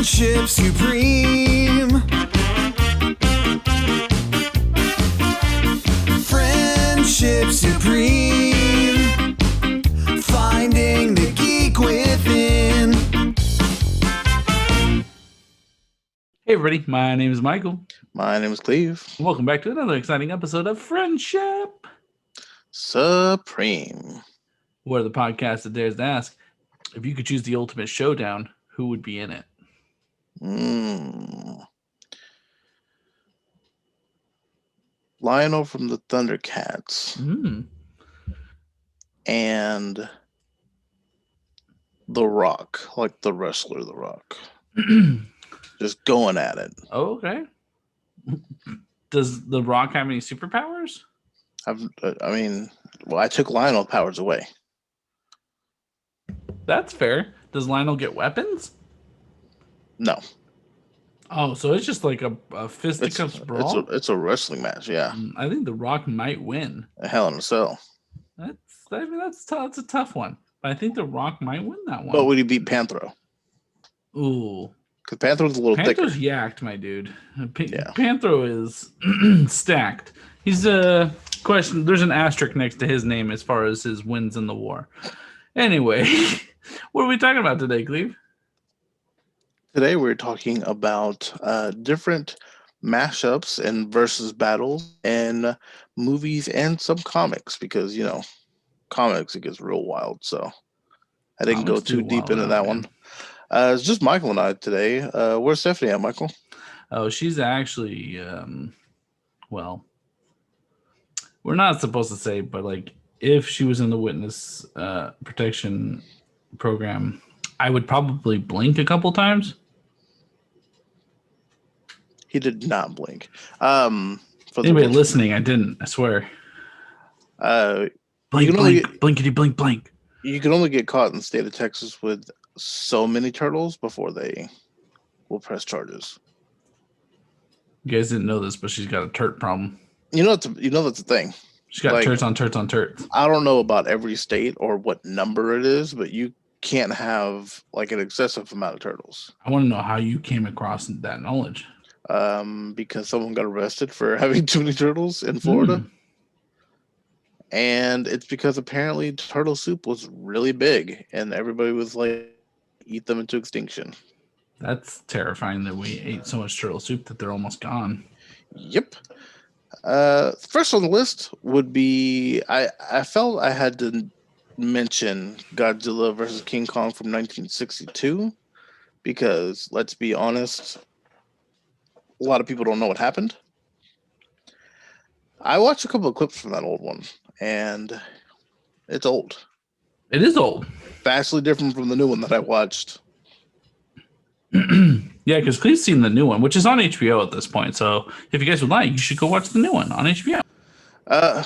Friendship supreme. Friendship supreme. Finding the geek within. Hey everybody, my name is Michael. My name is Cleve. Welcome back to another exciting episode of Friendship Supreme. Where the podcast that dares to ask, if you could choose the ultimate showdown, who would be in it? Lionel from the Thundercats. And The Rock, like the wrestler The Rock. Just going at it. Oh, okay. Does The Rock have any superpowers? I took Lionel powers away. That's fair. Does Lionel get weapons? No. Oh, so it's just like a fisticuffs brawl? It's a wrestling match, yeah. I think The Rock might win. A Hell in a Cell. That's a tough one. But I think The Rock might win that one. But would he beat Panthro? Ooh. Because Panthro's a little thicker. Panthro's yacked, my dude. Yeah. Panthro is stacked. He's a question. There's an asterisk next to his name as far as his wins in the war. Anyway, what are we talking about today, Cleve? Today we're talking about different mashups and versus battles in movies and some comics because, comics, it gets real wild. So I didn't go too deep into that one. It's just Michael and I today. Where's Stephanie at, Michael? Oh, she's actually, we're not supposed to say, but if she was in the witness protection program, I would probably blink a couple times. He did not blink. For anybody listening, I didn't. I swear. Blinkety blink blank. You can only get caught in the state of Texas with so many turtles before they will press charges. You guys didn't know this, but she's got a turt problem. That's a thing. She's got turts on turts on turts. I don't know about every state or what number it is, but you can't have an excessive amount of turtles. I want to know how you came across that knowledge. Because someone got arrested for having too many turtles in Florida. And it's because apparently turtle soup was really big and everybody was eat them into extinction. That's terrifying that we ate so much turtle soup that they're almost gone. Yep. First on the list would be I felt I had to mention Godzilla versus King Kong from 1962 because let's be honest, a lot of people don't know what happened. I watched a couple of clips from that old one, and it's old. It is old. Vastly different from the new one that I watched. Yeah, because Cleve's seen the new one, which is on HBO at this point. So if you guys would like, you should go watch the new one on HBO. The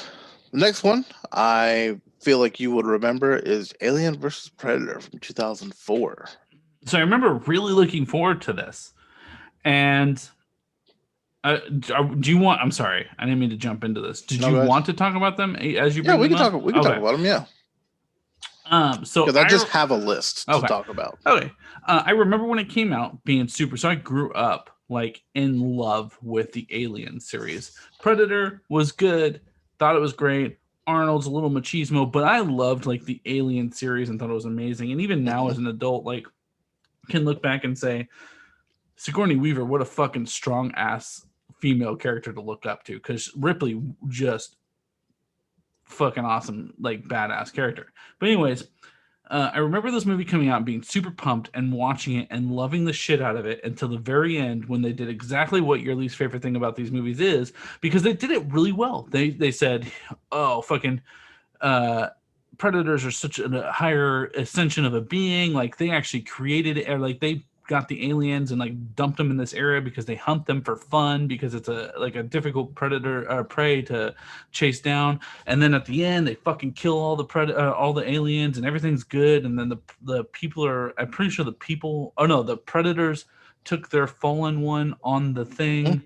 next one I feel like you would remember is Alien versus Predator from 2004. So I remember really looking forward to this. And do you want? I'm sorry, I didn't mean to jump into this. Did you want to talk about them as you? Yeah, we can talk. We can talk about them. Yeah. So because I just have a list to talk about. Okay. I remember when it came out being super. So I grew up in love with the Alien series. Predator was good. Thought it was great. Arnold's a little machismo, but I loved the Alien series and thought it was amazing. And even now as an adult, can look back and say, Sigourney Weaver, what a fucking strong ass female character to look up to, because Ripley just fucking awesome, badass character. But anyways, I remember this movie coming out and being super pumped and watching it and loving the shit out of it until the very end when they did exactly what your least favorite thing about these movies is, because they did it really well. They said, oh, fucking predators are such a higher ascension of a being. They actually created it, or they got the aliens and dumped them in this area because they hunt them for fun because it's a difficult predator or prey to chase down. And then at the end they fucking kill all the aliens and everything's good. And then the people are, I'm pretty sure the predators took their fallen one on the thing.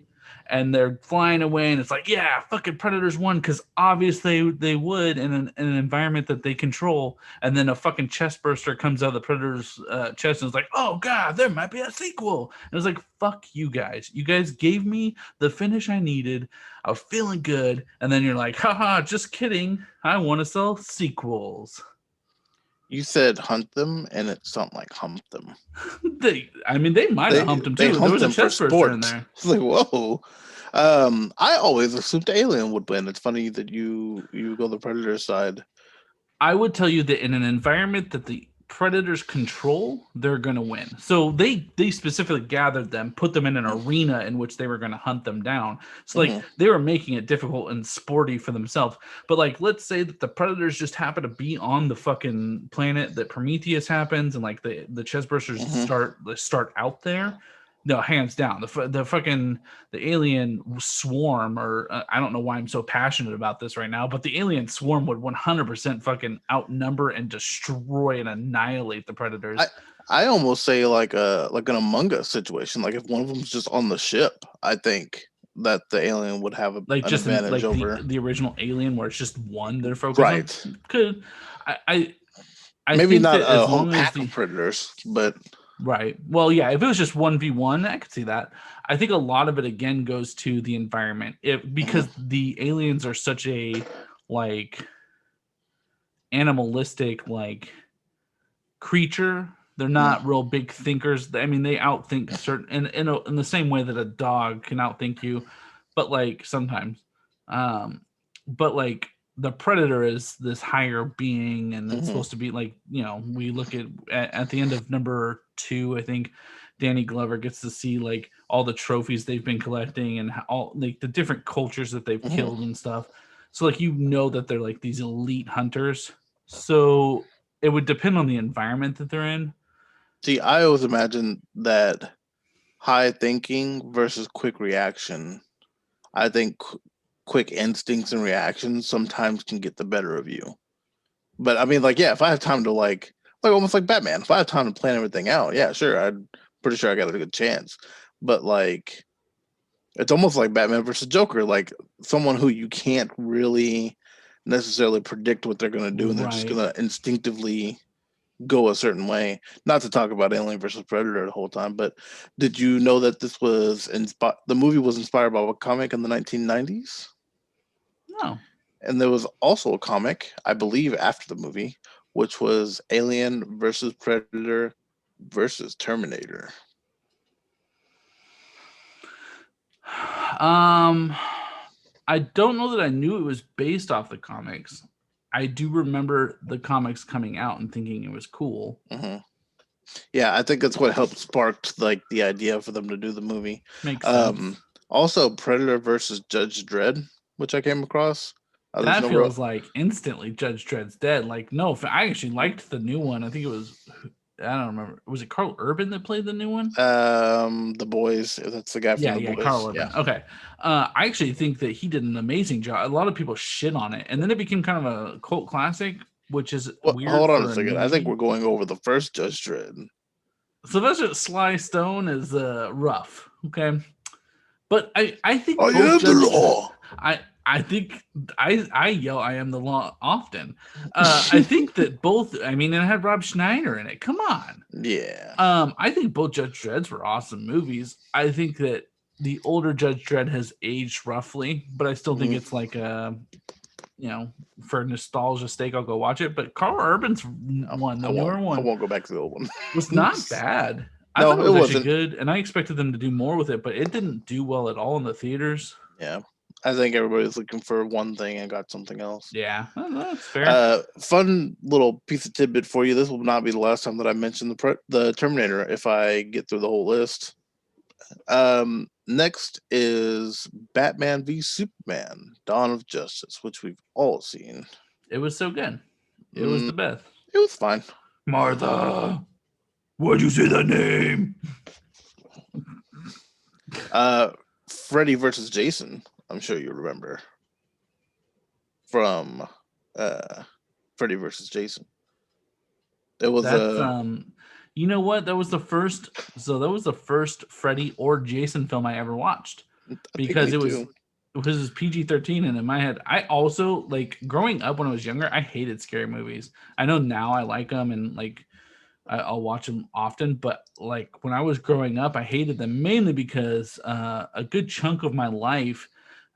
and they're flying away, and it's like, yeah, fucking predators won, because obviously they would in an environment that they control. And then a fucking chest burster comes out of the predator's chest and is like, oh god, there might be a sequel. And it's like, fuck you guys. You guys gave me the finish I needed. I was feeling good, and then you're like, haha, just kidding. I want to sell sequels. You said hunt them, and it sounded like hump them. They might have humped him They too. There humped was a them for chest burster in sport. there. It's like, whoa. I always assumed Alien would win. It's funny that you go the Predator side. I would tell you that in an environment that the predators control, they're going to win. So they specifically gathered them, put them in an arena in which they were going to hunt them down. So like they were making it difficult and sporty for themselves. But like, let's say that the predators just happen to be on the fucking planet that Prometheus happens, and like the chest bursters start out there. No, hands down, the alien swarm, or I don't know why I'm so passionate about this right now, but the alien swarm would 100% fucking outnumber and destroy and annihilate the predators. I almost say like an Among Us situation. Like if one of them's just on the ship, I think that the alien would have an advantage over the original Alien, where it's just one they're focused on. Could I maybe think not that a whole pack of predators, but. Right. Well, yeah, if it was just 1v1, I could see that. I think a lot of it again goes to the environment. Because the aliens are such a like animalistic like creature. They're not real big thinkers. I mean, they outthink certain in the same way that a dog can outthink you, but like sometimes. But like the predator is this higher being, and it's supposed to be like, we look at the end of number 2, I think Danny Glover gets to see like all the trophies they've been collecting and all like the different cultures that they've killed and stuff. So like, that they're like these elite hunters. So it would depend on the environment that they're in. See, I always imagine that high thinking versus quick reaction. I think quick instincts and reactions sometimes can get the better of you. But I mean, like, yeah, if I have time to like almost like Batman, if I have time to plan everything out, yeah, sure, I'm pretty sure I got a good chance. But like, it's almost like Batman versus Joker, like someone who you can't really necessarily predict what they're going to do, and they're just going to instinctively go a certain way. Not to talk about Alien versus Predator the whole time, but did you know that this was the movie was inspired by a comic in the 1990s? No. And there was also a comic, I believe, after the movie, which was Alien versus Predator versus Terminator. I don't know that I knew it was based off the comics. I do remember the comics coming out and thinking it was cool. Yeah, I think that's what helped spark like the idea for them to do the movie. Makes sense. Also, Predator versus Judge Dredd, which I came across. That feels like instantly Judge Dredd's dead. Like, no, I actually liked the new one. I think it was, I don't remember. Was it Carl Urban that played the new one? The Boys. That's the guy from The Boys. Carl Urban. Yeah. Okay. I actually think that he did an amazing job. A lot of people shit on it, and then it became kind of a cult classic, which is weird. Hold on a second. I think we're going over the first Judge Dredd. Sylvester Sly Stone is rough. Okay, but I think I am the law. I think I yell I am the law often. I think that both, I mean, it had Rob Schneider in it. Come on. Yeah. I think both Judge Dredds were awesome movies. I think that the older Judge Dredd has aged roughly, but I still think it's like for nostalgia's sake, I'll go watch it. But Carl Urban's one, the newer one, I won't go back to the old one. was not bad. I thought it was actually good, and I expected them to do more with it, but it didn't do well at all in the theaters. Yeah. I think everybody's looking for one thing and got something else. Yeah, that's fair. Fun little piece of tidbit for you. This will not be the last time that I mention the Terminator if I get through the whole list. Next is Batman v Superman: Dawn of Justice, which we've all seen. It was so good. It was the best. It was fine. Martha, why'd you say that name? Freddy versus Jason. I'm sure you remember from Freddy versus Jason. It was you know what? That was the first Freddy or Jason film I ever watched. I think because me too. it was PG-13, and in my head, I also like growing up when I was younger, I hated scary movies. I know now I like them and like I'll watch them often, but like when I was growing up, I hated them mainly because a good chunk of my life,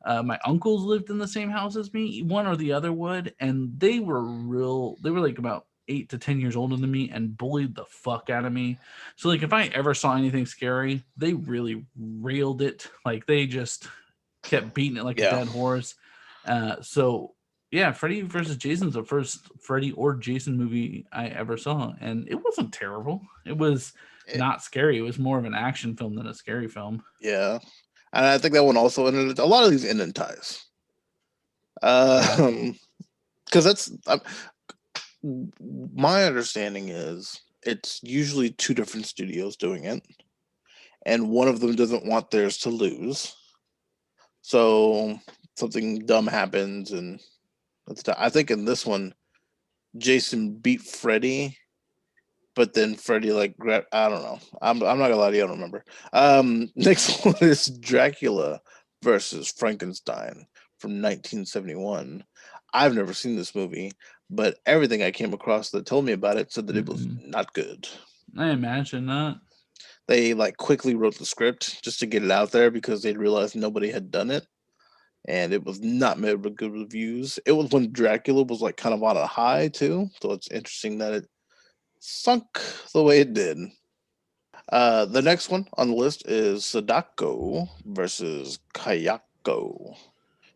my uncles lived in the same house as me, one or the other would, and they were like about 8 to 10 years older than me and bullied the fuck out of me. So like if I ever saw anything scary, they really railed it. Like they just kept beating it like a Yeah. dead horse. So yeah, Freddy versus Jason's the first Freddy or Jason movie I ever saw, and it wasn't terrible. It was It, not scary. It was more of an action film than a scary film. yeah. And I think that one also ended a lot of these end in ties. Yeah. Because my understanding is it's usually two different studios doing it, and one of them doesn't want theirs to lose. So something dumb happens, and I think in this one, Jason beat Freddy, but then Freddy like grabbed. I don't know. I'm not gonna lie to you. I don't remember. Next one is Dracula versus Frankenstein from 1971. I've never seen this movie, but everything I came across that told me about it said that it was not good. I imagine not. They like quickly wrote the script just to get it out there because they realized nobody had done it, and it was not met with good reviews. It was when Dracula was like kind of on a high too, so it's interesting that it sunk the way it did. The next one on the list is Sadako versus Kayako,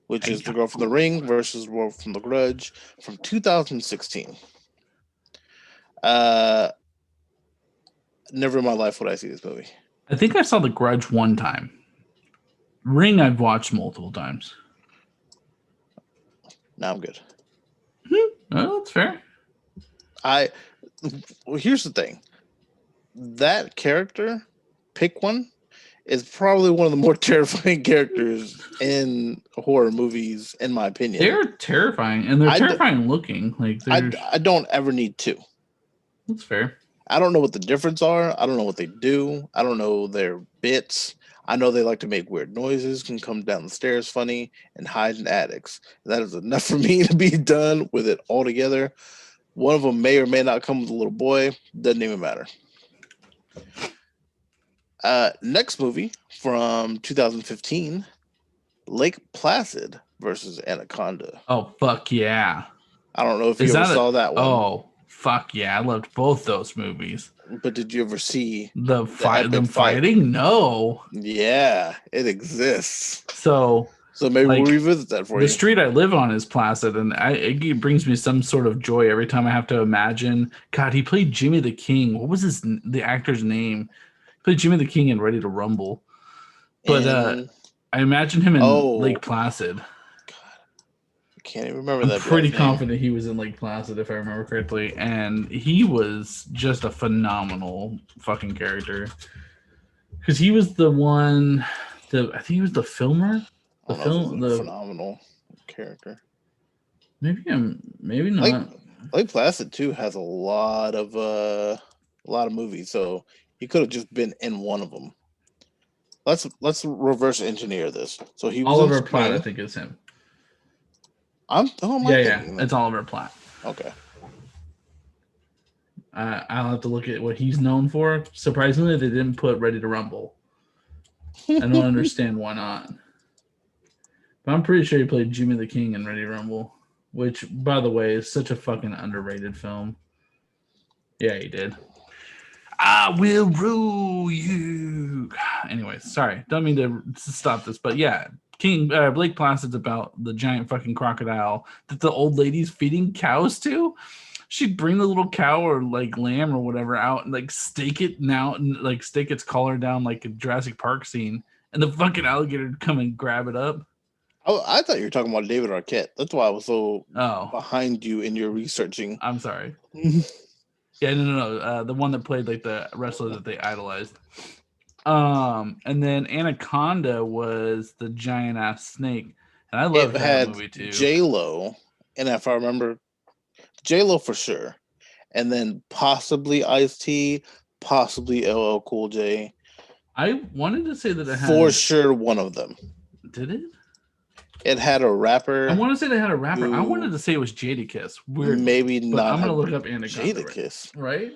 which is the girl from the Ring versus the girl from the Grudge from 2016. Uh, Never in my life would I see this movie. I think I saw The Grudge one time. Ring I've watched multiple times. Now I'm good. Oh, that's fair. Well, here's the thing. That character, pick one, is probably one of the more terrifying characters in horror movies, in my opinion. They're terrifying, and they're terrifying looking. Like I don't ever need two. That's fair. I don't know what the difference are. I don't know what they do. I don't know their bits. I know they like to make weird noises, can come down the stairs funny, and hide in attics. That is enough for me to be done with it altogether. One of them may or may not come with a little boy. Doesn't even matter. Next movie from 2015, Lake Placid versus Anaconda. Oh, fuck yeah. I don't know if you ever saw that one. Oh, fuck yeah. I loved both those movies. But did you ever see them fighting? No. Yeah, it exists. So maybe we'll revisit that for you. The street I live on is Placid, and it brings me some sort of joy every time I have to imagine. God, he played Jimmy the King. What was the actor's name? He played Jimmy the King in Ready to Rumble. But I imagine him in Lake Placid. God, I can't even remember that. I'm pretty confident he was in Lake Placid, if I remember correctly, and he was just a phenomenal fucking character. Because he was the one, I think he was the filmer. The phenomenal character. Maybe not. Lake Placid too has a lot of movies, so he could have just been in one of them. Let's reverse engineer this. So he was Oliver Platt, I think is him. It's Oliver Platt. Okay. I'll have to look at what he's known for. Surprisingly, they didn't put Ready to Rumble. I don't understand why not. But I'm pretty sure he played Jimmy the King in Ready to Rumble, which, by the way, is such a fucking underrated film. Yeah, he did. I will rule you. Anyway, sorry. Don't mean to stop this, but yeah. Blake Placid's about the giant fucking crocodile that the old lady's feeding cows to. She'd bring the little cow or like lamb or whatever out and like stake it now and like stake its collar down like a Jurassic Park scene, and the fucking alligator would come and grab it up. Oh, I thought you were talking about David Arquette. That's why I was so behind you in your researching. I'm sorry. Yeah, no. The one that played like the wrestler that they idolized. And then Anaconda was the giant ass snake, and I love that movie too. J-Lo, and if I remember, J-Lo for sure, and then possibly Ice-T, possibly LL Cool J. I wanted to say that it For had. sure, one of them. Did it? It had a I rapper want to say they had a rapper. I who wanted to say it was Jadakiss. Weirdly, maybe but not I'm gonna have look up Anaconda. Jadakiss. Right?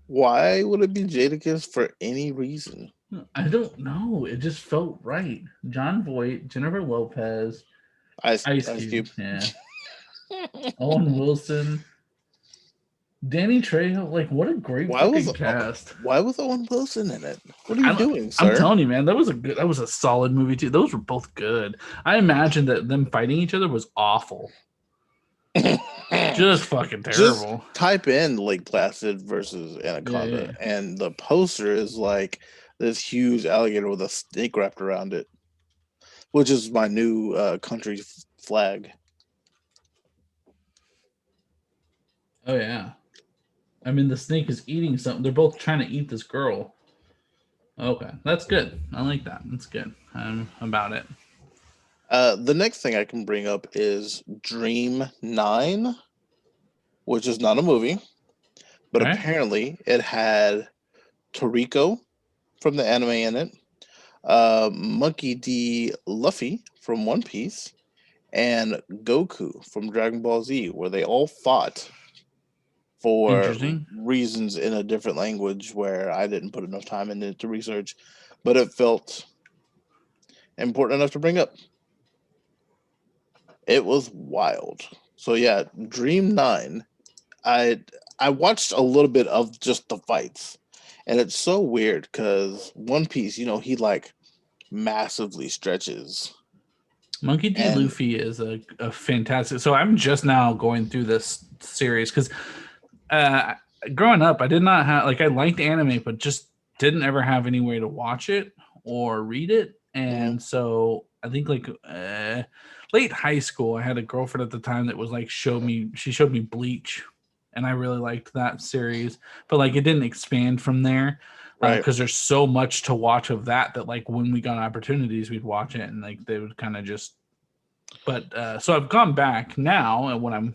Why would it be Jadakiss for any reason? I don't know. It just felt right. John Voight, Jennifer Lopez, Ice Ice Cube, Cube. yeah, Owen Wilson, Danny Trejo. Like, what a great Why was fucking cast. why was Owen Wilson in it? What are you I don't, doing, I'm sir? telling you, man, that was a solid movie too. Those were both good. I imagine that them fighting each other was awful, just fucking Just terrible. type in Lake Placid versus Yeah, Anaconda, yeah. and the poster is like this huge alligator with a snake wrapped around it, which is my new country flag. Oh yeah. I mean, the snake is eating something. They're both trying to eat this girl. Okay, that's good. I like that. That's good. I'm about it. The next thing I can bring up is Dream 9, which is not a movie, but Okay. apparently it had Toriko from the anime in it, Monkey D. Luffy from One Piece, and Goku from Dragon Ball Z, where they all fought for Interesting. reasons in a different language where I didn't put enough time into to research, but it felt important enough to bring up. It was wild. So yeah, Dream 9. I I watched a little bit of just the fights. And it's so weird because One Piece, he like massively stretches. Monkey D. And Luffy is a fantastic. So I'm just now going through this series because uh, growing up, I did not have like I liked anime, but just didn't ever have any way to watch it or read it. mhm, And so I think like late high school, I had a girlfriend at the time that was like she showed me Bleach, and I really liked that series. But like it didn't expand from there right. because there's so much to watch of that like when we got opportunities, we'd watch it, and like they would kind of just. But so I've gone back now, and when I'm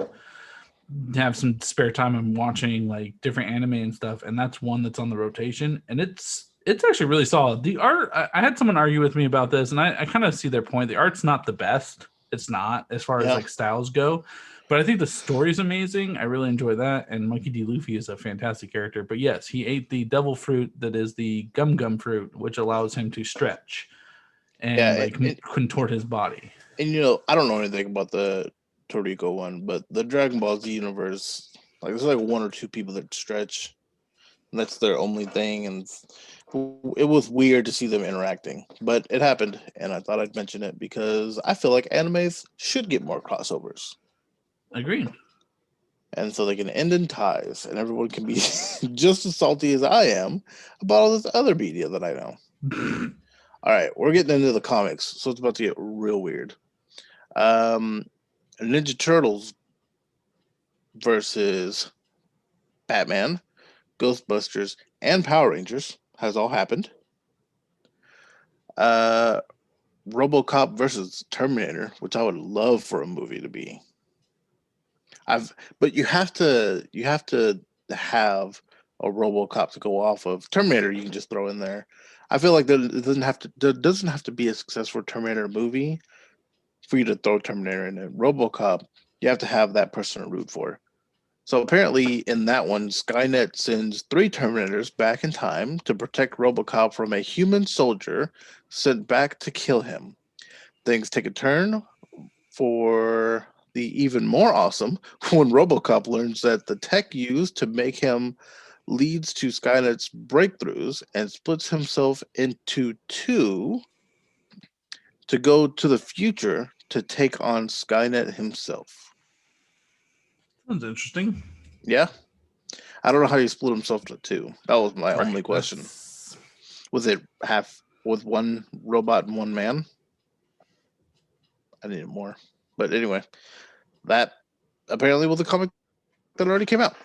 have some spare time, I'm watching like different anime and stuff, and that's one that's on the rotation, and it's actually really solid. The art, I had someone argue with me about this, and I kind of see their point. The art's not the best. It's not as far as Yeah. like styles go, but I think the story's amazing. I really enjoy that, and Monkey D. Luffy is a fantastic character. But yes, he ate the devil fruit that is the gum gum fruit, which allows him to stretch and Yeah, like contort his body. and I don't know anything about the Toriko one, but the Dragon Ball Z universe, like there's like one or two people that stretch, and that's their only thing, and it was weird to see them interacting, but it happened, and I thought I'd mention it because I feel like animes should get more crossovers, Agreed. and so they can end in ties, and everyone can be just as salty as I am about all this other media that I know. All right, we're getting into the comics, so it's about to get real weird. Um, Ninja Turtles versus Batman, Ghostbusters, and Power Rangers has all happened. Uh, RoboCop versus Terminator, which I would love for a movie to be. But you have to have a RoboCop to go off of. Terminator, you can just throw in there. I feel like there doesn't have to be a successful Terminator movie for you to throw Terminator in it. RoboCop, you have to have that person to root for. So apparently, in that one, Skynet sends 3 Terminators back in time to protect RoboCop from a human soldier sent back to kill him. Things take a turn for the even more awesome when RoboCop learns that the tech used to make him leads to Skynet's breakthroughs and splits himself into two to go to the future to take on Skynet himself. Sounds interesting. Yeah, I don't know how he split himself into two. That was my Right. only question. That's Was it half with one robot and one man? I needed more. But anyway, that apparently was a comic that already came out.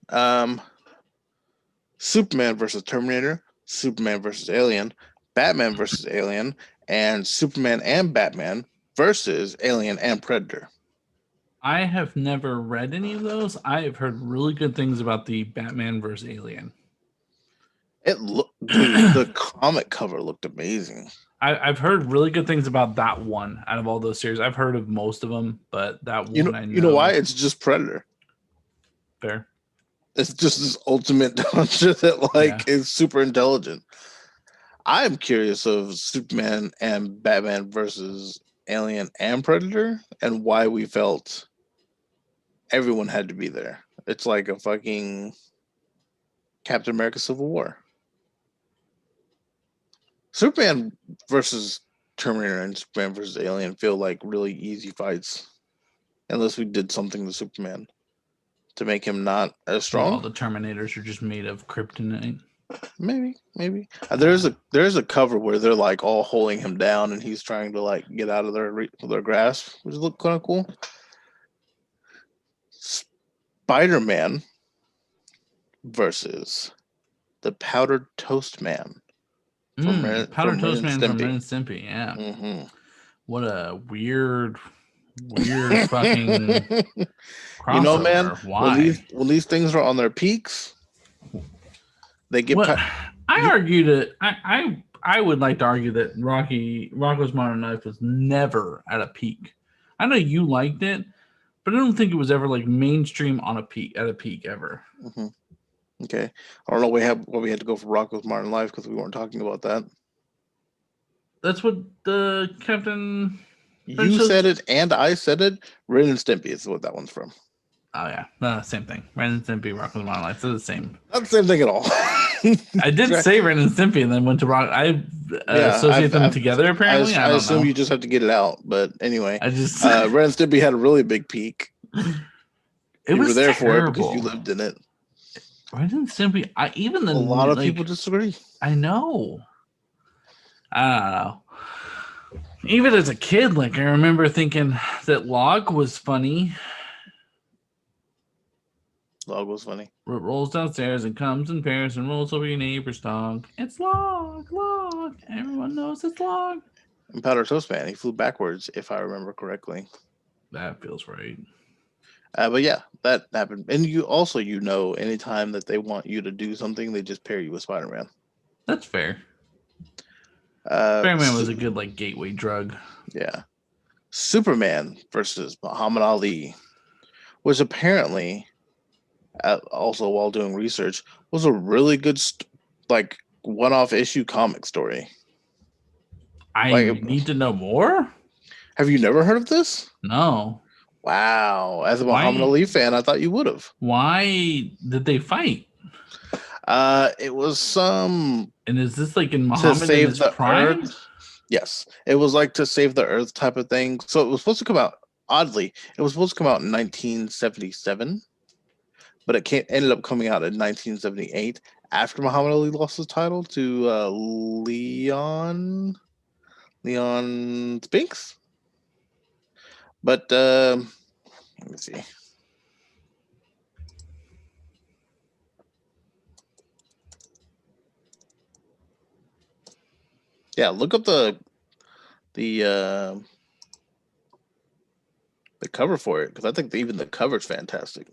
Um, Superman versus Terminator, Superman versus Alien, Batman versus Alien, and Superman and Batman versus Alien and Predator. I have never read any of those. I have heard really good things about the Batman versus Alien. Dude, the comic cover looked amazing. I've heard really good things about that one out of all those series. I've heard of most of them, but that one I You know why? know. It's just Predator. Fair. It's just this ultimate hunter that Yeah. is super intelligent. I'm curious of Superman and Batman versus Alien and Predator and why we felt everyone had to be there. It's like a fucking Captain America Civil War. Superman versus Terminator and Superman versus Alien feel like really easy fights unless we did something to Superman to make him not as What, all strong. the Terminators are just made of kryptonite. Maybe. There's a cover where they're like all holding him down and he's trying to like get out of their grasp, which look kind of cool. Spider-Man versus the Powdered Toast Man Powder from Ren Toast and Man from Ren Stimpy. and Stimpy. Yeah. Mm-hmm. What a weird fucking You know, man, crossover. Why? when these things are on their peaks, they get What I argued it. I would like to argue that Rocco's Modern Life was never at a peak. I know you liked it, but I don't think it was ever like mainstream on a peak ever. Mm-hmm. Okay, I don't know what we had to go for Rocco's Modern Life because we weren't talking about that. That's what the Captain. You said it and I said it. Ren and Stimpy is what that one's from. Oh yeah, same thing. Ren and Stimpy, Rocco's Modern Life. They're the same. Not the same thing at all. I did say Ren and Stimpy, and then went to Rock. I associate them together. Apparently, I assume know. you just have to get it out. But anyway, I just Ren and Stimpy had a really big peak. You were there terrible. for it because you lived in it. Ren and Stimpy. A lot of people disagree. I know. I don't know. Even as a kid, I remember thinking that Log was funny. Log was funny. It rolls downstairs and comes in pairs and rolls over your neighbor's dog. It's Log. Everyone knows it's Log. And Powder Toast Man, he flew backwards, if I remember correctly. That feels right. But yeah, that happened. And you also, anytime that they want you to do something, they just pair you with Spider-Man. That's fair. Spider-Man was a good gateway drug. Yeah. Superman versus Muhammad Ali, which apparently, also while doing research, was a really good one-off issue comic story. I need to know more. Have you never heard of this? No. Wow. As a Muhammad Ali fan, I thought you would have. Why did they fight? It was some. And is this in Muhammad to save the prime? Earth? Yes, it was to save the Earth type of thing. So it was supposed to come out. Oddly, it was supposed to come out in 1977, but it ended up coming out in 1978 after Muhammad Ali lost his title to Leon Spinks. But let me see. Yeah, look up the cover for it because I think even the cover's fantastic.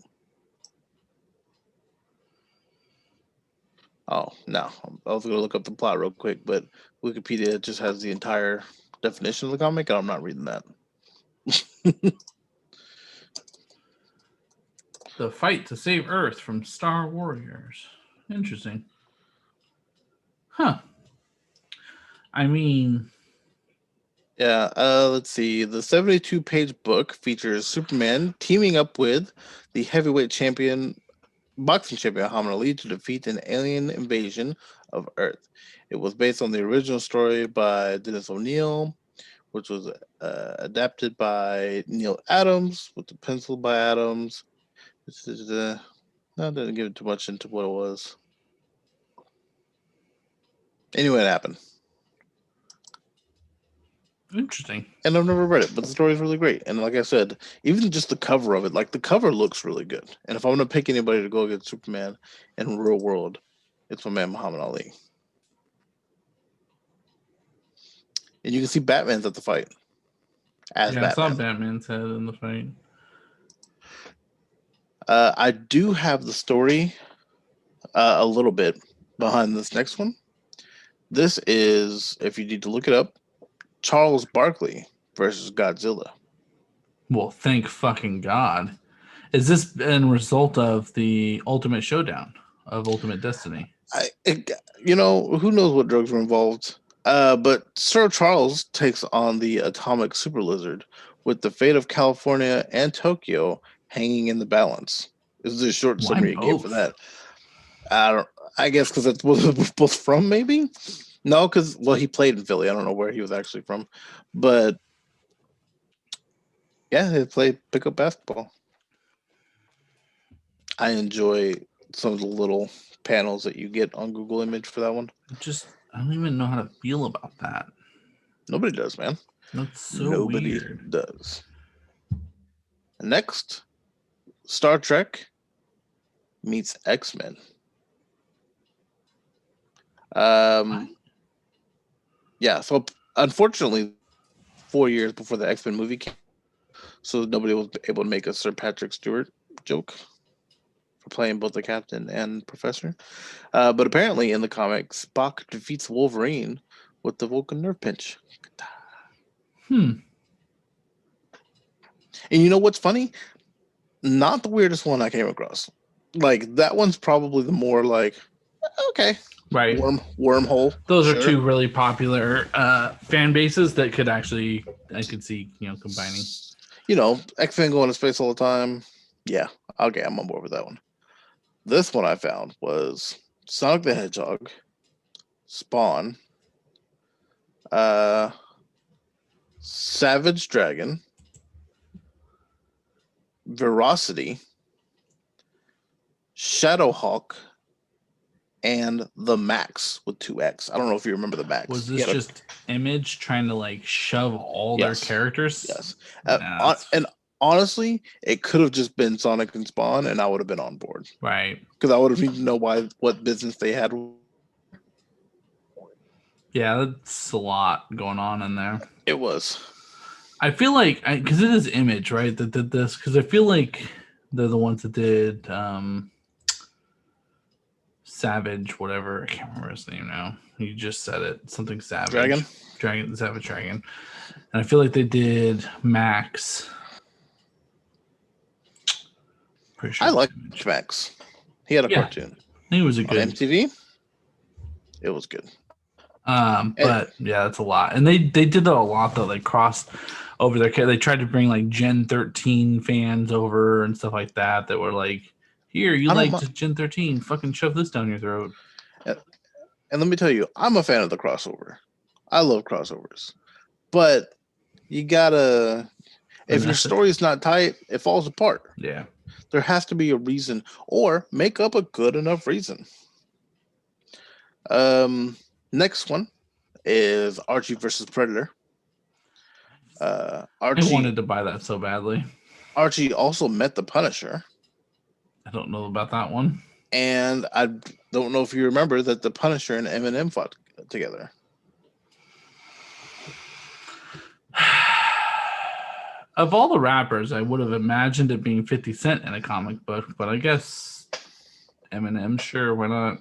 Oh no, I was gonna look up the plot real quick, but Wikipedia just has the entire definition of the comic, and I'm not reading that. The fight to save Earth from Star Warriors. Interesting. Huh. I mean... Yeah, let's see. The 72-page book features Superman teaming up with the heavyweight boxing champion Muhammad Ali to defeat an alien invasion of Earth. It was based on the original story by Dennis O'Neil, which was adapted by Neil Adams, with the pencil by Adams. This is didn't give too much into what it was. Anyway, it happened. Interesting. And I've never read it, but the story is really great. And like I said, even just the cover of it, the cover looks really good. And if I want to pick anybody to go against Superman in real world, it's my man Muhammad Ali. And you can see Batman's at the fight. Batman. I saw Batman's head in the fight. I do have the story a little bit, behind this next one. This is, if you need to look it up, Charles Barkley versus Godzilla. Well, thank fucking God. Is this in result of the Ultimate Showdown of Ultimate Destiny? Who knows what drugs were involved? But Sir Charles takes on the atomic super lizard, with the fate of California and Tokyo hanging in the balance. This is a short Why summary again for both? that. I don't. I guess because that's where they're both from, maybe. No, because he played in Philly. I don't know where he was actually from, but yeah, they played pickup basketball. I enjoy some of the little panels that you get on Google Image for that one. I don't even know how to feel about that. Nobody does, man. That's so Nobody weird. does. Next, Star Trek meets X-Men. Yeah, so unfortunately, 4 years before the X-Men movie came, so nobody was able to make a Sir Patrick Stewart joke for playing both the Captain and Professor. But apparently in the comics, Spock defeats Wolverine with the Vulcan nerve pinch. And you know what's funny? Not the weirdest one I came across. Like, that one's probably the more like, okay, Right. wormhole. Those sure. are two really popular fan bases that could actually, I could see, combining. X-Men going to space all the time. Yeah, okay, I'm on board with that one. This one I found was Sonic the Hedgehog, Spawn, Savage Dragon, Veracity, Shadowhawk, and the Max with 2X. I don't know if you remember the Max. Was this just Image trying to shove all their characters? Yes. And honestly, it could have just been Sonic and Spawn, and I would have been on board. Right. Because I would have needed to know what business they had. Yeah, that's a lot going on in there. It was. I feel like, because it is Image, right, that did this, because I feel like they're the ones that did Savage, whatever. I can't remember his name now. You just said it. Something Savage. Savage Dragon. And I feel like they did Max. Pretty sure I like Max. He had a cartoon. He was a good on MTV. It was good. But yeah, that's a lot. And they did that a lot though. They crossed over their. They tried to bring Gen 13 fans over and stuff like that. That were like, here, you liked Gen 13, fucking shove this down your throat. And let me tell you, I'm a fan of the crossover. I love crossovers. But you gotta, if your story's not tight, it falls apart. Yeah. There has to be a reason, or make up a good enough reason. Next one is Archie versus Predator. Archie, I wanted to buy that so badly. Archie also met the Punisher. I don't know about that one. And I don't know if you remember that the Punisher and Eminem fought together. Of all the rappers, I would have imagined it being 50 Cent in a comic book, but I guess Eminem, sure, why not?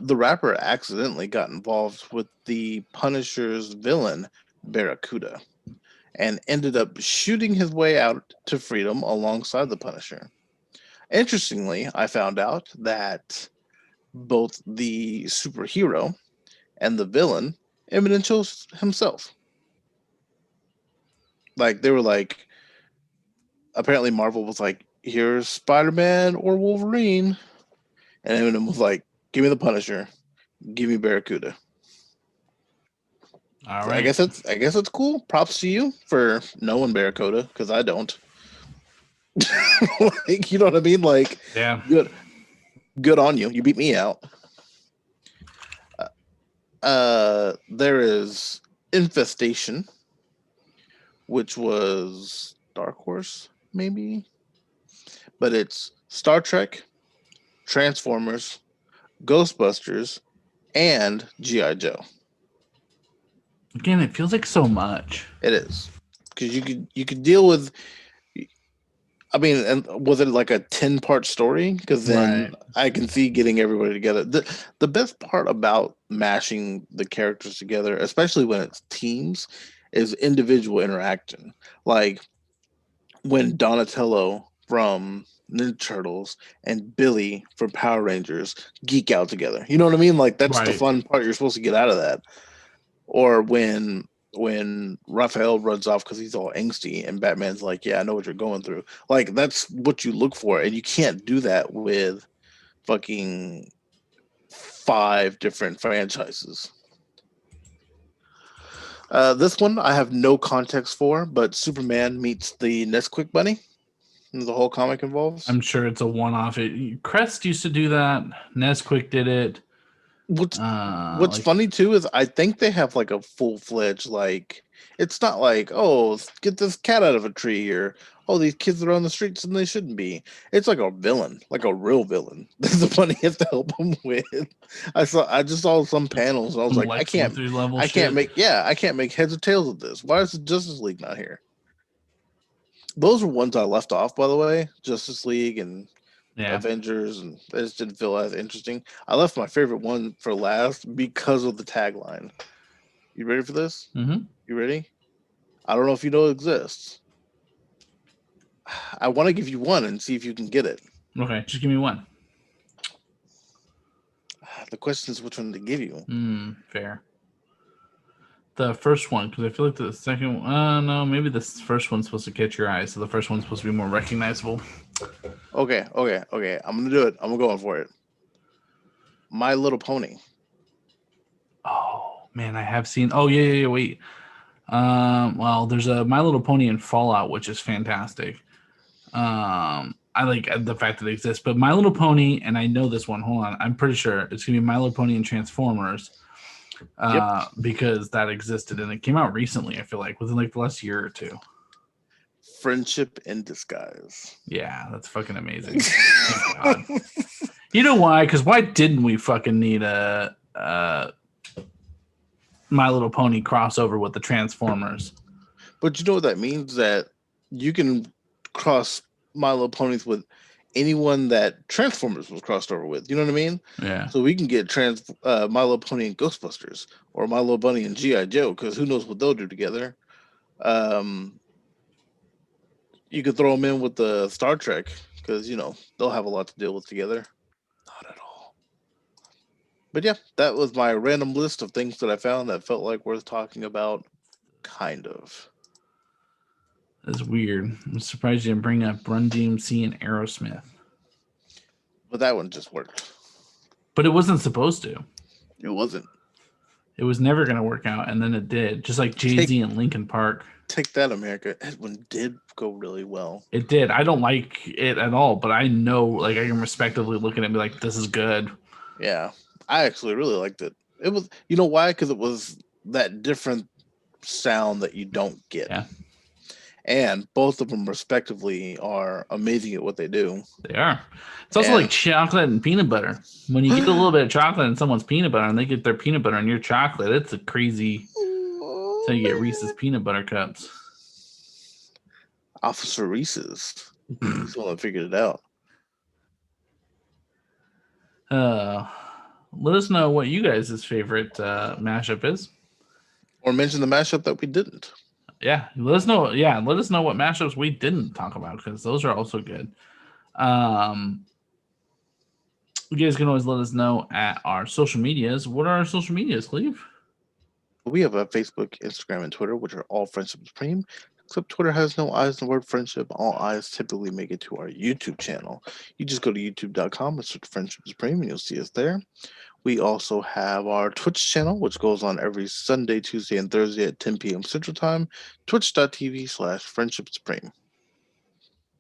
The rapper accidentally got involved with the Punisher's villain, Barracuda, and ended up shooting his way out to freedom alongside the Punisher. Interestingly, I found out that both the superhero and the villain, Eminem chose himself. They were apparently Marvel was like, here's Spider-Man or Wolverine. And Eminem was like, give me the Punisher. Give me Barracuda. All right. I guess it's cool. Props to you for knowing Barracuda, because I don't. You know what I mean? Yeah. Good on you. You beat me out. There is Infestation, which was Dark Horse, maybe. But it's Star Trek, Transformers, Ghostbusters, and G.I. Joe. Again, it feels like so much. It is, because you could deal with. I mean, and was it like a 10-part story? Because then Right. I can see getting everybody together. The best part about mashing the characters together, especially when it's teams, is individual interaction. Like when Donatello from Ninja Turtles and Billy from Power Rangers geek out together. You know what I mean? Like that's the Right. fun part you're supposed to get out of that. Or when Raphael runs off because he's all angsty and Batman's like, "Yeah, I know what you're going through." Like that's what you look for, and you can't do that with fucking 5 different franchises. This one I have no context for, but Superman meets the Nesquik bunny. The whole comic involves. I'm sure it's a one-off. Crest used to do that. Nesquik did it. What's Like funny too is I think they have like a full-fledged, like, it's not like, oh, get this cat out of a tree, or oh, these kids are on the streets and they shouldn't be. It's like a villain, like a real villain that the bunny has to help him with. I just saw some panels and I was some like, Lex Luthor level I shit. can't make I can't make heads or tails of this. Why is the Justice League not here? Those were ones I left off, by the way. Justice League and Yeah. Avengers, and it just didn't feel as interesting. I left my favorite one for last because of the tagline. You ready for this? Mm-hmm. You ready? I don't know if you know it exists. I want to give you one and see if you can get it. Okay, just give me one. The question is which one to give you. Fair. The first one, because I feel like the second one, no, maybe the first one's supposed to catch your eye, so the first one's supposed to be more recognizable. Okay. I'm gonna do it. I'm going for it. My Little Pony. Oh man, I have seen. Oh yeah. Wait. Well, there's a My Little Pony in Fallout, which is fantastic. I like the fact that it exists, but My Little Pony, and I know this one. Hold on, I'm pretty sure it's gonna be My Little Pony and Transformers. Because that existed and it came out recently. I feel like within like the last year or two. Friendship in Disguise. Yeah, that's fucking amazing. Thank God. You know why? Because why didn't we fucking need a My Little Pony crossover with the Transformers? But you know what that means? That you can cross My Little Ponies with anyone that Transformers was crossed over with. You know what I mean? Yeah. So we can get My Little Pony and Ghostbusters, or My Little Bunny and G.I. Joe, because who knows what they'll do together. You could throw them in with the Star Trek, because they'll have a lot to deal with together. Not at all. But yeah, that was my random list of things that I found that felt like worth talking about. Kind of. That's weird. I'm surprised you didn't bring up Run DMC and Aerosmith. But that one just worked. But it wasn't supposed to. It wasn't. It was never going to work out, and then it did. Just like Jay-Z and Linkin Park. Take that, America. That one did go really well. It did. I don't like it at all, but I know, like, I can respectively look at it and be like, this is good. Yeah. I actually really liked it. It was, you know why? Because it was that different sound that you don't get. Yeah. And both of them respectively are amazing at what they do. They are. It's also like chocolate and peanut butter. When you get a little bit of chocolate in someone's peanut butter and they get their peanut butter in your chocolate, it's a crazy. So you get Reese's peanut butter cups. Officer Reese's. He's the one that figured it out. Let us know what you guys' favorite mashup is. Or mention the mashup that we didn't. Yeah, let us know. Yeah, let us know what mashups we didn't talk about, because those are also good. You guys can always let us know at our social medias. What are our social medias, Cleve? We have a Facebook, Instagram, and Twitter, which are all Friendship Supreme. Except Twitter has no eyes in the word friendship. All eyes typically make it to our YouTube channel. You just go to youtube.com and search Friendship Supreme, and you'll see us there. We also have our Twitch channel, which goes on every Sunday, Tuesday, and Thursday at 10 p.m. Central Time. Twitch.tv/Friendship Supreme.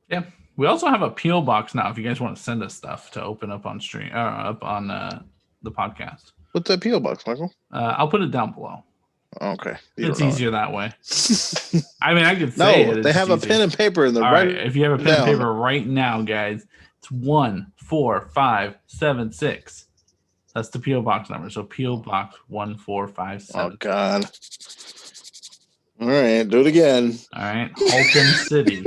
Yeah. We also have a P.O. box now if you guys want to send us stuff to open up on stream, up on the podcast. What's that P.O. box, Michael? I'll put it down below. Okay. It's easier that way. I mean, I could say it. They have a pen and paper in the right. If you have a pen and down. paper right now, guys, it's 14576. That's the P.O. box number. So P.O. box 1457. Oh God. All right, do it again. All right. Haltom City.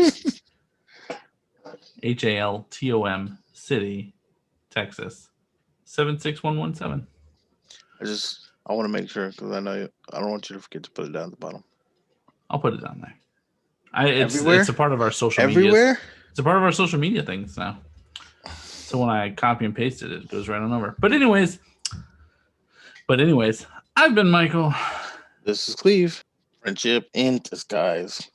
Haltom City, Texas, 76117. I want to make sure because I don't want you to forget to put it down at the bottom. I'll put it down there. Everywhere? It's a part of our social media. Everywhere? It's a part of our social media things now. So when I copy and paste it, it goes right on over. But anyways, I've been Michael. This is Cleve. Friendship in disguise.